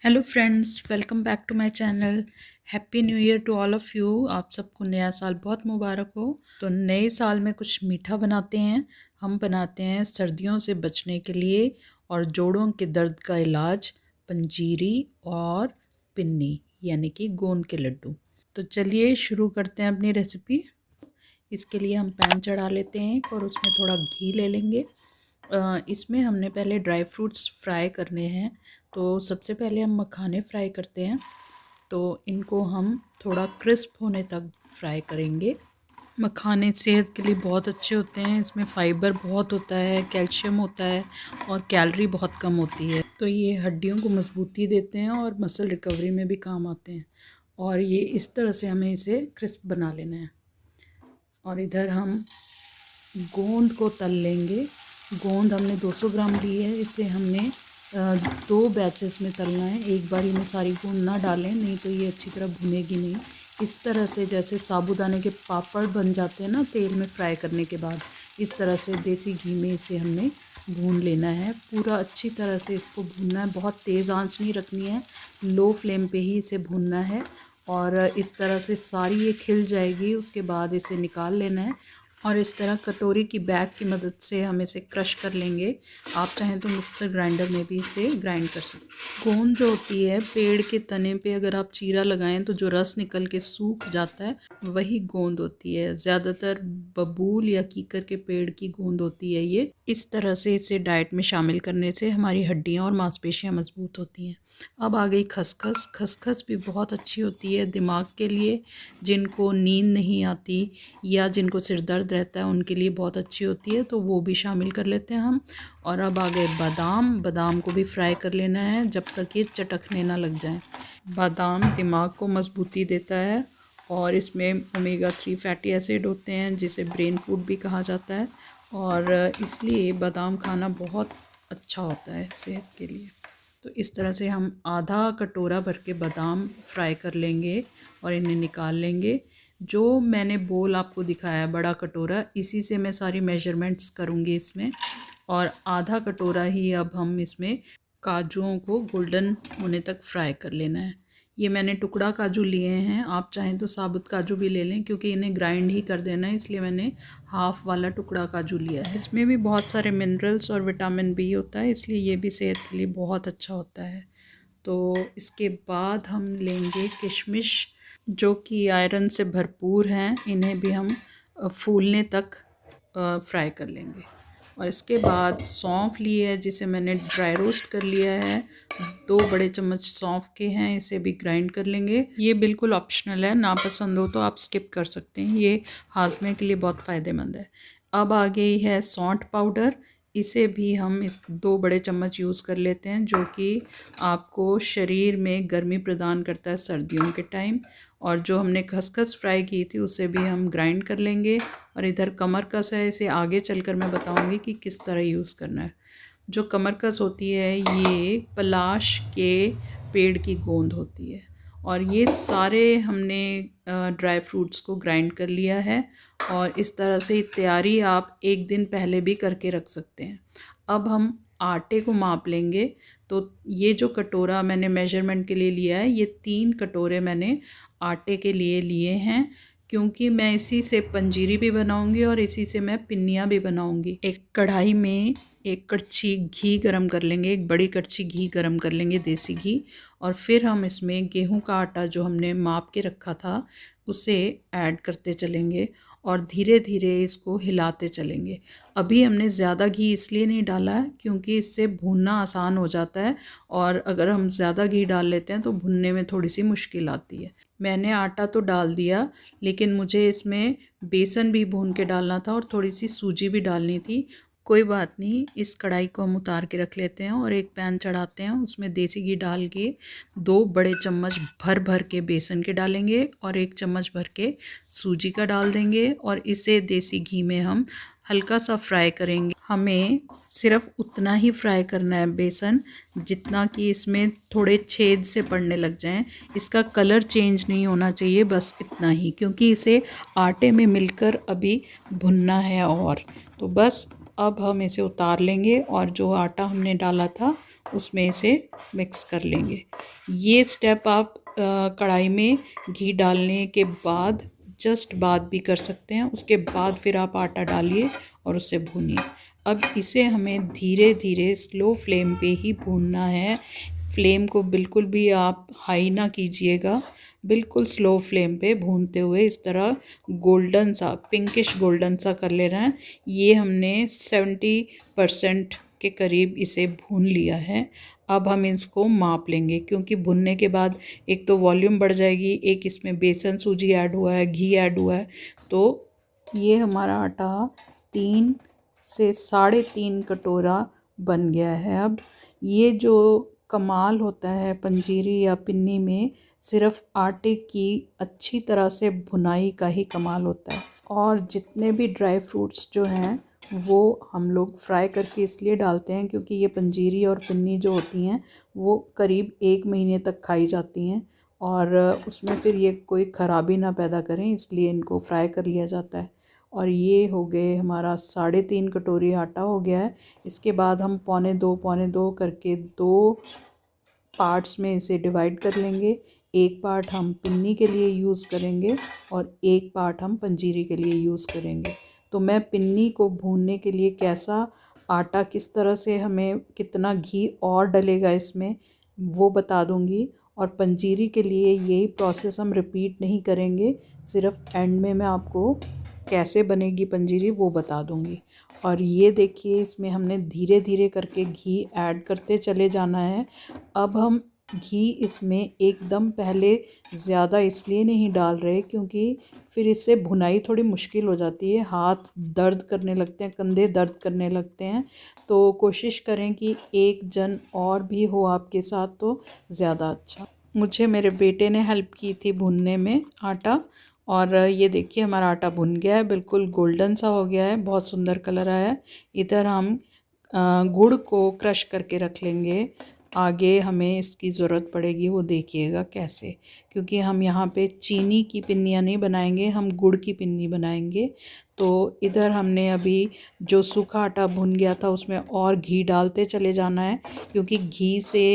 Hello friends, welcome back to my channel. Happy new year to all of you. आप सबको नया साल बहुत मुबारक हो। तो नए साल में कुछ मीठा बनाते हैं। हम बनाते हैं सर्दियों से बचने के लिए और जोड़ों के दर्द का इलाज पंजीरी और पिन्नी यानी कि गोंद के लड्डू। तो चलिए शुरू करते हैं अपनी रेसिपी। इसके लिए हम पैन चढ़ा लेते हैं और उसमें थोड़ा घी ले लेंगे। इसमें हमने पहले ड्राई फ्रूट्स फ्राई करने हैं। तो सबसे पहले हम मखाने फ्राई करते हैं। तो इनको हम थोड़ा क्रिस्प होने तक फ्राई करेंगे। मखाने सेहत के लिए बहुत अच्छे होते हैं। इसमें फ़ाइबर बहुत होता है, कैल्शियम होता है और कैलोरी बहुत कम होती है। तो ये हड्डियों को मजबूती देते हैं और मसल रिकवरी में भी काम आते हैं। और ये इस तरह से हमें इसे क्रिस्प बना लेना है। और इधर हम गोंद को तल लेंगे। गोंद हमने 200 ग्राम ली है। इसे हमने 2 बैचेस में तलना है। एक बार में सारी गोंद ना डालें, नहीं तो ये अच्छी तरह भुनेगी नहीं। इस तरह से जैसे साबूदाने के पापड़ बन जाते हैं ना तेल में फ्राई करने के बाद, इस तरह से देसी घी में इसे हमने भून लेना है। पूरा अच्छी तरह से इसको भूनना है। बहुत तेज़ आंच नहीं रखनी है, लो फ्लेम पे ही इसे भूनना है। और इस तरह से सारी ये खिल जाएगी। उसके बाद इसे निकाल लेना है और इस तरह कटोरी की बैग की मदद से हम इसे क्रश कर लेंगे। आप चाहें तो मिक्सर ग्राइंडर में भी इसे ग्राइंड कर सकते हैं। गोंद जो होती है, पेड़ के तने पे अगर आप चीरा लगाएं तो जो रस निकल के सूख जाता है वही गोंद होती है। ज़्यादातर बबूल या कीकर के पेड़ की गोंद होती है ये। इस तरह से इसे डाइट में शामिल करने से हमारी हड्डियाँ और मांसपेशियाँ मजबूत होती हैं। अब आ गई खसखस। खसखस भी बहुत अच्छी होती है दिमाग के लिए। जिनको नींद नहीं आती या जिनको सिर दर्द रहता है उनके लिए बहुत अच्छी होती है, तो वो भी शामिल कर लेते हैं हम। और अब आ गए बादाम। बादाम को भी फ्राई कर लेना है जब तक ये चटकने ना लग जाए। बादाम दिमाग को मजबूती देता है और इसमें ओमेगा 3 फैटी एसिड होते हैं जिसे ब्रेन फूड भी कहा जाता है। और इसलिए बादाम खाना बहुत अच्छा होता है सेहत के लिए। तो इस तरह से हम आधा कटोरा भर के बादाम फ्राई कर लेंगे और इन्हें निकाल लेंगे। जो मैंने बोल आपको दिखाया है बड़ा कटोरा, इसी से मैं सारी मेजरमेंट्स करूँगी इसमें। और आधा कटोरा ही अब हम इसमें काजुओं को गोल्डन होने तक फ्राई कर लेना है। ये मैंने टुकड़ा काजू लिए हैं। आप चाहें तो साबुत काजू भी ले लें, क्योंकि इन्हें ग्राइंड ही कर देना है, इसलिए मैंने हाफ़ वाला टुकड़ा काजू लिया है। इसमें भी बहुत सारे मिनरल्स और विटामिन बी होता है, इसलिए ये भी सेहत के लिए बहुत अच्छा होता है। तो इसके बाद हम लेंगे किशमिश, जो कि आयरन से भरपूर हैं। इन्हें भी हम फूलने तक फ्राई कर लेंगे। और इसके बाद सौंफ लिए है, जिसे मैंने ड्राई रोस्ट कर लिया है। 2 बड़े चम्मच सौंफ के हैं, इसे भी ग्राइंड कर लेंगे। ये बिल्कुल ऑप्शनल है, ना पसंद हो तो आप स्किप कर सकते हैं। ये हाजमे के लिए बहुत फ़ायदेमंद है। अब आ गई है सौंठ पाउडर। इसे भी हम इस 2 बड़े चम्मच यूज़ कर लेते हैं, जो कि आपको शरीर में गर्मी प्रदान करता है सर्दियों के टाइम। और जो हमने खसखस फ्राई की थी उसे भी हम ग्राइंड कर लेंगे। और इधर कमरकस है, इसे आगे चलकर मैं बताऊंगी कि किस तरह यूज़ करना है। जो कमरकस होती है ये पलाश के पेड़ की गोंद होती है। और ये सारे हमने ड्राई फ्रूट्स को ग्राइंड कर लिया है। और इस तरह से तैयारी आप एक दिन पहले भी करके रख सकते हैं। अब हम आटे को माप लेंगे। तो ये जो कटोरा मैंने मेजरमेंट के लिए लिया है, ये 3 कटोरे मैंने आटे के लिए हैं, क्योंकि मैं इसी से पंजीरी भी बनाऊंगी और इसी से मैं पिन्नियाँ भी बनाऊंगी। एक कढ़ाई में 1 कड़छी घी गरम कर लेंगे, 1 बड़ी कड़छी घी गरम कर लेंगे, देसी घी। और फिर हम इसमें गेहूं का आटा जो हमने माप के रखा था उसे ऐड करते चलेंगे और धीरे धीरे इसको हिलाते चलेंगे। अभी हमने ज़्यादा घी इसलिए नहीं डाला है क्योंकि इससे भूनना आसान हो जाता है, और अगर हम ज़्यादा घी डाल लेते हैं तो भुनने में थोड़ी सी मुश्किल आती है। मैंने आटा तो डाल दिया, लेकिन मुझे इसमें बेसन भी भून के डालना था और थोड़ी सी सूजी भी डालनी थी। कोई बात नहीं, इस कढ़ाई को हम उतार के रख लेते हैं और एक पैन चढ़ाते हैं। उसमें देसी घी डाल के 2 बड़े चम्मच भर भर के बेसन के डालेंगे और 1 चम्मच भर के सूजी का डाल देंगे। और इसे देसी घी में हम हल्का सा फ्राई करेंगे। हमें सिर्फ उतना ही फ्राई करना है बेसन, जितना कि इसमें थोड़े छेद से पड़ने लग जाएं। इसका कलर चेंज नहीं होना चाहिए, बस इतना ही, क्योंकि इसे आटे में मिलकर अभी भुनना है। और तो बस अब हम इसे उतार लेंगे और जो आटा हमने डाला था उसमें इसे मिक्स कर लेंगे। ये स्टेप आप कढ़ाई में घी डालने के बाद जस्ट बाद भी कर सकते हैं। उसके बाद फिर आप आटा डालिए और उसे भूनिए। अब इसे हमें धीरे धीरे स्लो फ्लेम पे ही भूनना है। फ्लेम को बिल्कुल भी आप हाई ना कीजिएगा, बिल्कुल स्लो फ्लेम पे भूनते हुए इस तरह गोल्डन सा, पिंकिश गोल्डन सा कर लेना है। ये हमने 70% के करीब इसे भून लिया है। अब हम इसको माप लेंगे, क्योंकि भुनने के बाद एक तो वॉल्यूम बढ़ जाएगी, एक इसमें बेसन सूजी ऐड हुआ है, घी ऐड हुआ है। तो ये हमारा आटा 3 से 3.5 कटोरा बन गया है। अब ये जो कमाल होता है पंजीरी या पिन्नी में, सिर्फ आटे की अच्छी तरह से भुनाई का ही कमाल होता है। और जितने भी ड्राई फ्रूट्स जो हैं वो हम लोग फ्राई करके इसलिए डालते हैं क्योंकि ये पंजीरी और पिन्नी जो होती हैं वो करीब 1 महीने तक खाई जाती हैं और उसमें फिर ये कोई ख़राबी ना पैदा करें, इसलिए इनको फ्राई कर लिया जाता है। और ये हो गए हमारा 3.5 कटोरी आटा हो गया है। इसके बाद हम पौने दो करके 2 पार्ट्स में इसे डिवाइड कर लेंगे। एक पार्ट हम पिन्नी के लिए यूज़ करेंगे और एक पार्ट हम पंजीरी के लिए यूज़ करेंगे। तो मैं पिन्नी को भूनने के लिए कैसा आटा, किस तरह से हमें कितना घी और डलेगा इसमें, वो बता दूंगी। और पंजीरी के लिए यही प्रोसेस हम रिपीट नहीं करेंगे, सिर्फ एंड में मैं आपको कैसे बनेगी पंजीरी वो बता दूंगी। और ये देखिए, इसमें हमने धीरे धीरे करके घी ऐड करते चले जाना है। अब हम घी इसमें एकदम पहले ज़्यादा इसलिए नहीं डाल रहे क्योंकि फिर इससे भुनाई थोड़ी मुश्किल हो जाती है, हाथ दर्द करने लगते हैं, कंधे दर्द करने लगते हैं। तो कोशिश करें कि एक जन और भी हो आपके साथ तो ज़्यादा अच्छा। मुझे मेरे बेटे ने हेल्प की थी भुनने में आटा, और ये देखिए हमारा आटा भुन गया है, बिल्कुल गोल्डन सा हो गया है, बहुत सुंदर कलर आया है। इधर हम गुड़ को क्रश करके रख लेंगे। आगे हमें इसकी ज़रूरत पड़ेगी, वो देखिएगा कैसे, क्योंकि हम यहाँ पे चीनी की पिन्नियाँ नहीं बनाएंगे, हम गुड़ की पिन्नी बनाएंगे। तो इधर हमने अभी जो सूखा आटा भुन गया था उसमें और घी डालते चले जाना है, क्योंकि घी से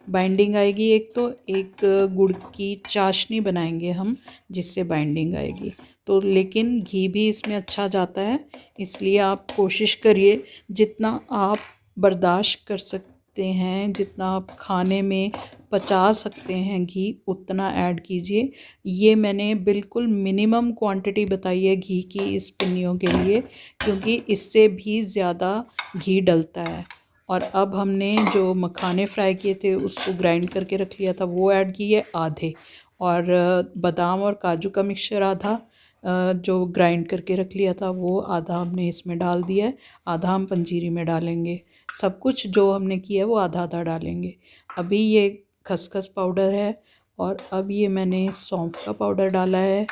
बाइंडिंग आएगी। एक तो एक गुड़ की चाशनी बनाएंगे हम जिससे बाइंडिंग आएगी। तो लेकिन घी भी इसमें अच्छा जाता है, इसलिए आप कोशिश करिए जितना आप बर्दाश्त कर सकते हैं, जितना आप खाने में पचा सकते हैं घी, उतना ऐड कीजिए। ये मैंने बिल्कुल मिनिमम क्वांटिटी बताई है घी की इस पिन्नियों के लिए, क्योंकि इससे भी ज़्यादा घी डलता है। और अब हमने जो मखाने फ्राई किए थे उसको ग्राइंड करके रख लिया था, वो ऐड किए आधे, और बादाम और काजू का मिक्सचर आधा जो ग्राइंड करके रख लिया था वो आधा हमने इसमें डाल दिया है, आधा हम पंजीरी में डालेंगे। सब कुछ जो हमने किया है वो आधा आधा डालेंगे। अभी ये खसखस पाउडर है, और अब ये मैंने सौंफ का पाउडर डाला है,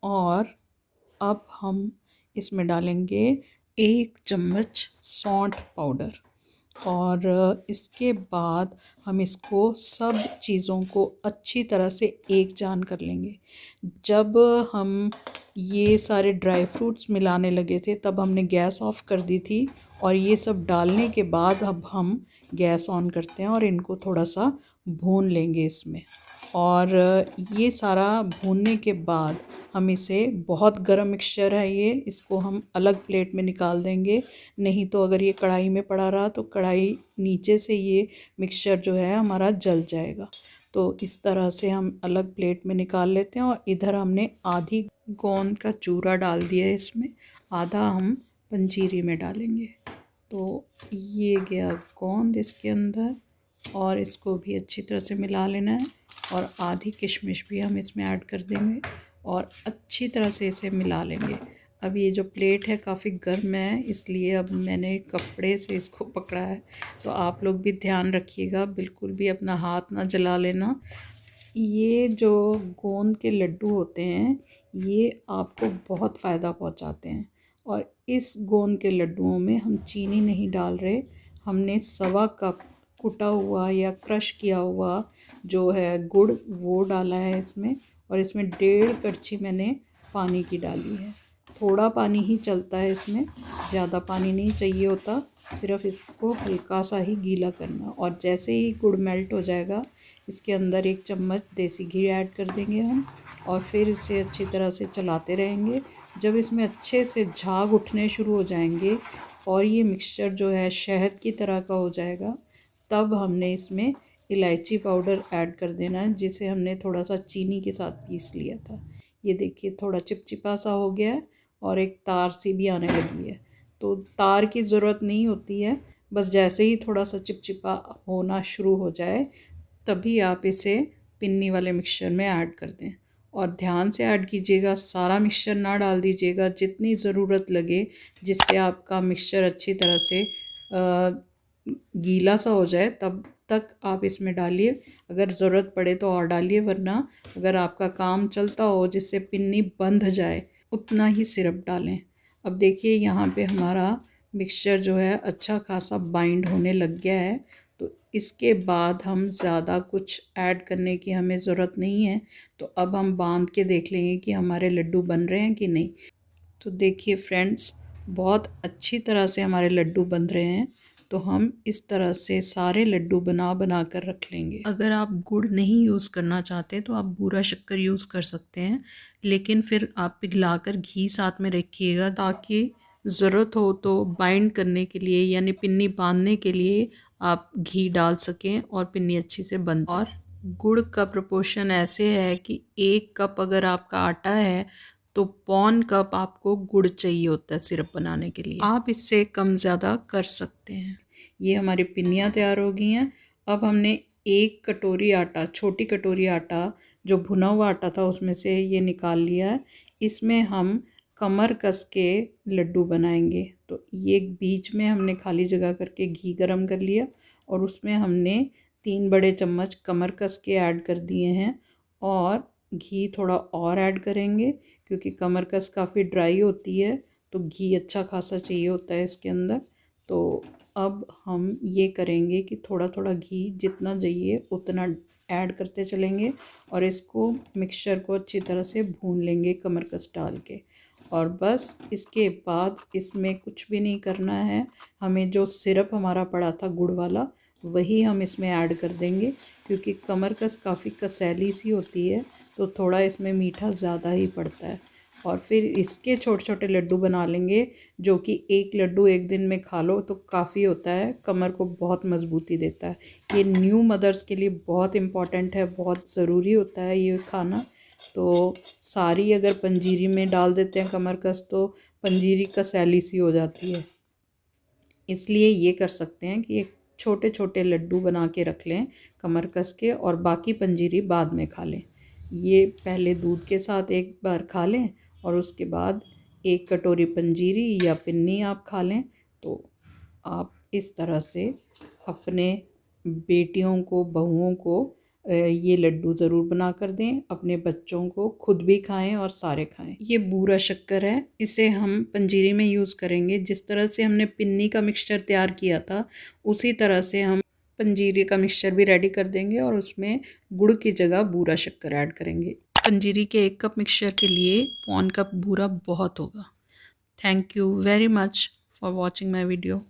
और अब हम इसमें डालेंगे 1 चम्मच सौंठ पाउडर। और इसके बाद हम इसको सब चीज़ों को अच्छी तरह से एक जान कर लेंगे। जब हम ये सारे ड्राई फ्रूट्स मिलाने लगे थे तब हमने गैस ऑफ कर दी थी, और ये सब डालने के बाद अब हम गैस ऑन करते हैं और इनको थोड़ा सा भून लेंगे इसमें। और ये सारा भूनने के बाद हम इसे, बहुत गर्म मिक्सचर है ये, इसको हम अलग प्लेट में निकाल देंगे। नहीं तो अगर ये कढ़ाई में पड़ा रहा तो कढ़ाई नीचे से ये मिक्सचर जो है हमारा जल जाएगा। तो इस तरह से हम अलग प्लेट में निकाल लेते हैं। और इधर हमने आधी गोंद का चूरा डाल दिया है इसमें, आधा हम पंजीरी में डालेंगे। तो ये गया गोंद इसके अंदर, और इसको भी अच्छी तरह से मिला लेना है। और आधी किशमिश भी हम इसमें ऐड कर देंगे और अच्छी तरह से इसे मिला लेंगे। अब ये जो प्लेट है काफ़ी गर्म है, इसलिए अब मैंने कपड़े से इसको पकड़ा है, तो आप लोग भी ध्यान रखिएगा, बिल्कुल भी अपना हाथ ना जला लेना। ये जो गोंद के लड्डू होते हैं ये आपको बहुत फ़ायदा पहुंचाते हैं। और इस गोंद के लड्डुओं में हम चीनी नहीं डाल रहे, हमने 1.25 कप कुटा हुआ या क्रश किया हुआ जो है गुड़ वो डाला है इसमें। और इसमें 1.5 कड़छी मैंने पानी की डाली है। थोड़ा पानी ही चलता है इसमें, ज़्यादा पानी नहीं चाहिए होता। सिर्फ इसको हल्का सा ही गीला करना। और जैसे ही गुड़ मेल्ट हो जाएगा, इसके अंदर 1 चम्मच देसी घी ऐड कर देंगे हम, और फिर इसे अच्छी तरह से चलाते रहेंगे। जब इसमें अच्छे से झाग उठने शुरू हो जाएंगे और ये मिक्सचर जो है शहद की तरह का हो जाएगा, तब हमने इसमें इलायची पाउडर ऐड कर देना है, जिसे हमने थोड़ा सा चीनी के साथ पीस लिया था। ये देखिए थोड़ा चिपचिपा सा हो गया है और एक तार सी भी आने लगी है। तो तार की ज़रूरत नहीं होती है, बस जैसे ही थोड़ा सा चिपचिपा होना शुरू हो जाए तभी आप इसे पिन्नी वाले मिक्सचर में ऐड कर दें। और ध्यान से ऐड कीजिएगा, सारा मिक्सचर ना डाल दीजिएगा, जितनी ज़रूरत लगे, जिससे आपका मिक्सचर अच्छी तरह से गीला सा हो जाए तब तक आप इसमें डालिए। अगर ज़रूरत पड़े तो और डालिए, वरना अगर आपका काम चलता हो जिससे पिन्नी बंध जाए उतना ही सिरप डालें। अब देखिए यहाँ पे हमारा मिक्सचर जो है अच्छा खासा बाइंड होने लग गया है। तो इसके बाद हम ज़्यादा कुछ ऐड करने की हमें ज़रूरत नहीं है। तो अब हम बांध के देख लेंगे कि हमारे लड्डू बन रहे हैं कि नहीं। तो देखिए फ्रेंड्स, बहुत अच्छी तरह से हमारे लड्डू बन रहे हैं। तो हम इस तरह से सारे लड्डू बना बना कर रख लेंगे। अगर आप गुड़ नहीं यूज़ करना चाहते तो आप बूरा शक्कर यूज़ कर सकते हैं, लेकिन फिर आप पिघलाकर घी साथ में रखिएगा, ताकि ज़रूरत हो तो बाइंड करने के लिए यानी पिन्नी बांधने के लिए आप घी डाल सकें और पिन्नी अच्छी से बन जाए। और गुड़ का प्रोपोर्शन ऐसे है कि 1 कप अगर आपका आटा है तो पौन कप आपको गुड़ चाहिए होता है सिरप बनाने के लिए। आप इससे कम ज़्यादा कर सकते हैं। ये हमारी पिन्नियाँ तैयार हो गई हैं। अब हमने 1 कटोरी आटा, छोटी कटोरी आटा जो भुना हुआ आटा था उसमें से ये निकाल लिया है। इसमें हम कमर कस के लड्डू बनाएंगे। तो ये बीच में हमने खाली जगह करके घी गरम कर लिया और उसमें हमने 3 बड़े चम्मच कमर कस के ऐड कर दिए हैं, और घी थोड़ा और ऐड करेंगे क्योंकि कमर कस काफ़ी ड्राई होती है, तो घी अच्छा खासा चाहिए होता है इसके अंदर। तो अब हम ये करेंगे कि थोड़ा थोड़ा घी जितना चाहिए उतना ऐड करते चलेंगे और इसको मिक्सचर को अच्छी तरह से भून लेंगे कमर कस डाल के। और बस इसके बाद इसमें कुछ भी नहीं करना है। हमें जो सिरप हमारा पड़ा था गुड़ वाला, वही हम इसमें ऐड कर देंगे, क्योंकि कमरकस काफ़ी कसैली सी होती है तो थोड़ा इसमें मीठा ज़्यादा ही पड़ता है। और फिर इसके छोटे छोटे लड्डू बना लेंगे, जो कि 1 लड्डू 1 दिन में खा लो तो काफ़ी होता है, कमर को बहुत मजबूती देता है। ये न्यू मदर्स के लिए बहुत इम्पॉर्टेंट है, बहुत ज़रूरी होता है ये खाना। तो सारी अगर पंजीरी में डाल देते हैं कमरकस तो पंजीरी कसैली सी हो जाती है। इसलिए ये कर सकते हैं कि एक छोटे छोटे लड्डू बना के रख लें कमरकस के, और बाकी पंजीरी बाद में खा लें। ये पहले दूध के साथ एक बार खा लें और उसके बाद 1 कटोरी पंजीरी या पिन्नी आप खा लें। तो आप इस तरह से अपने बेटियों को, बहुओं को ये लड्डू ज़रूर बना कर दें, अपने बच्चों को, खुद भी खाएं और सारे खाएं। ये बूरा शक्कर है, इसे हम पंजीरी में यूज़ करेंगे। जिस तरह से हमने पिन्नी का मिक्सचर तैयार किया था उसी तरह से हम पंजीरी का मिक्सचर भी रेडी कर देंगे और उसमें गुड़ की जगह बूरा शक्कर ऐड करेंगे। पंजीरी के 1 कप मिक्सचर के लिए पौन कप बूरा बहुत होगा। Thank you very much for watching my video.